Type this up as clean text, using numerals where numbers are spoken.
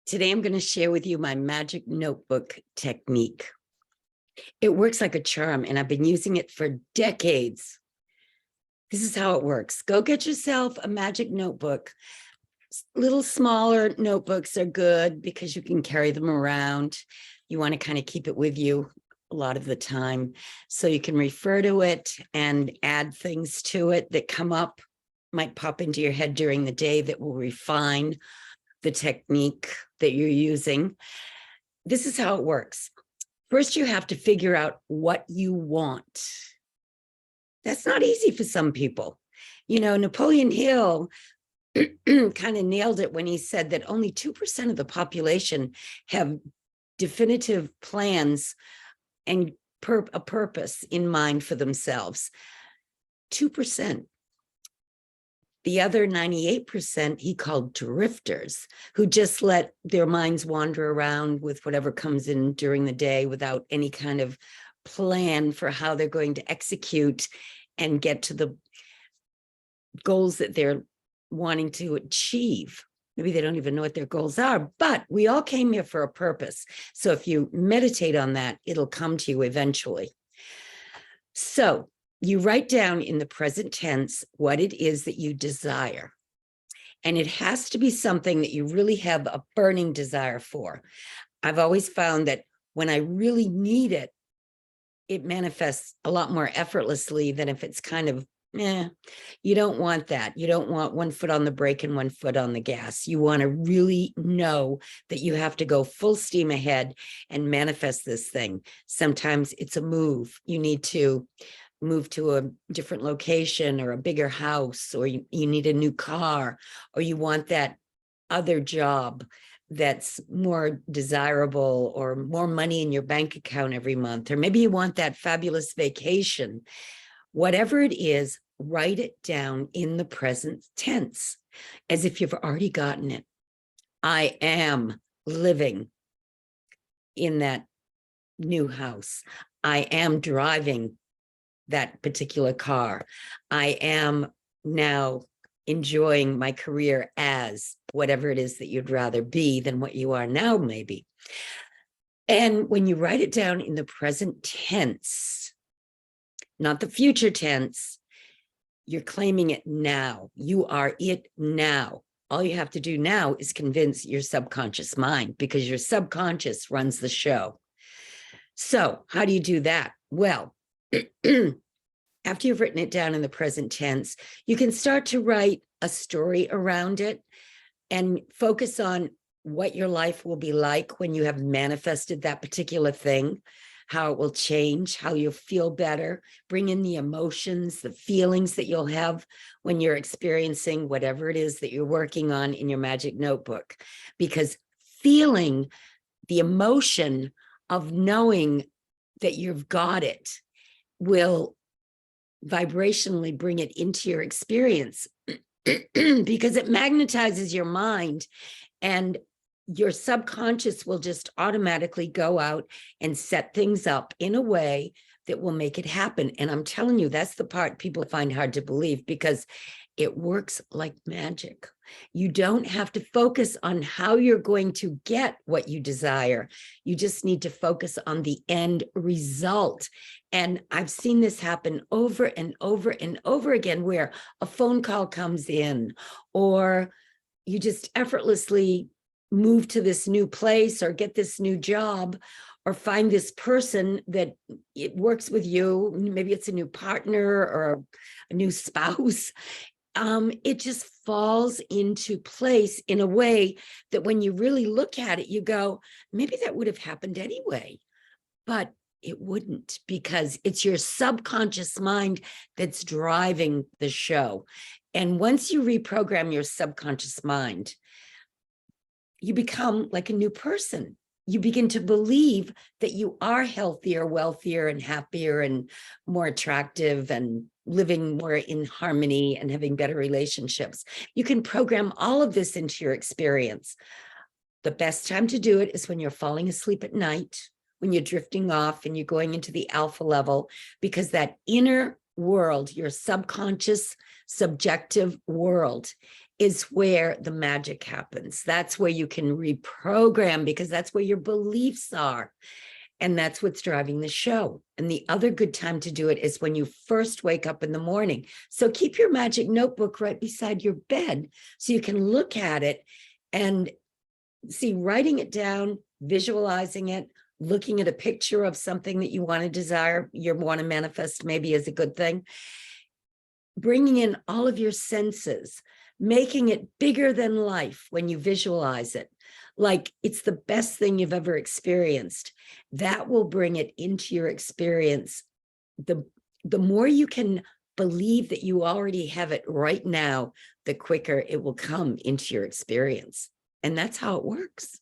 Today, I'm going to share with you my magic notebook technique. It works like a charm, and I've been using it for decades. This is how it works. Go get yourself a magic notebook. Little smaller notebooks are good because you can carry them around. You want to kind of keep it with you a lot of the time, so you can refer to it and add things to it that come up, might pop into your head during the day that will refine the technique that you're using. This is how it works. First, you have to figure out what you want. That's not easy for some people. You know, Napoleon Hill kind of nailed it when he said that only 2% of the population have definitive plans and a purpose in mind for themselves. 2%. The other 98% he called drifters, who just let their minds wander around with whatever comes in during the day without any kind of plan for how they're going to execute and get to the goals that they're wanting to achieve. Maybe they don't even know what their goals are, but we all came here for a purpose. So if you meditate on that, it'll come to you eventually. So you write down in the present tense what it is that you desire. And it has to be something that you really have a burning desire for. I've always found that when I really need it, it manifests a lot more effortlessly than if it's kind of, you don't want that. You don't want one foot on the brake and one foot on the gas. You want to really know that you have to go full steam ahead and manifest this thing. Sometimes it's a move. You need to move to a different location or a bigger house, or you need a new car, or you want that other job that's more desirable, or more money in your bank account every month, or maybe you want that fabulous vacation. Whatever it is, write it down in the present tense as if you've already gotten it. I am living in that new house. I am driving that particular car. I am now enjoying my career as whatever it is that you'd rather be than what you are now, maybe. And when you write it down in the present tense, not the future tense, you're claiming it now. You are it now. All you have to do now is convince your subconscious mind, because your subconscious runs the show. So how do you do that? Well, after you've written it down in the present tense, you can start to write a story around it and focus on what your life will be like when you have manifested that particular thing, how it will change, how you'll feel better. Bring in the emotions, the feelings that you'll have when you're experiencing whatever it is that you're working on in your magic notebook. Because feeling the emotion of knowing that you've got it will vibrationally bring it into your experience because it magnetizes your mind, and your subconscious will just automatically go out and set things up in a way that will make it happen. And I'm telling you, that's the part people find hard to believe, because it works like magic. You don't have to focus on how you're going to get what you desire. You just need to focus on the end result. And I've seen this happen over and over and over again, where a phone call comes in, or you just effortlessly move to this new place, or get this new job, or find this person that it works with you. Maybe it's a new partner or a new spouse. It just falls into place in a way that when you really look at it, you go, maybe that would have happened anyway, but it wouldn't, because it's your subconscious mind that's driving the show. And once you reprogram your subconscious mind, you become like a new person. You begin to believe that you are healthier, wealthier, and happier, and more attractive, and living more in harmony, and having better relationships. You can program all of this into your experience. The best time to do it is when you're falling asleep at night, when you're drifting off and you're going into the alpha level, because that inner world, your subconscious, subjective world, is where the magic happens. That's where you can reprogram, because that's where your beliefs are. And that's what's driving the show. And the other good time to do it is when you first wake up in the morning. So keep your magic notebook right beside your bed so you can look at it and see, writing it down, visualizing it, looking at a picture of something that you want to desire, you want to manifest, maybe is a good thing. Bringing in all of your senses, making it bigger than life when you visualize it, like it's the best thing you've ever experienced. That will bring it into your experience. The more you can believe that you already have it right now, the quicker it will come into your experience. And that's how it works.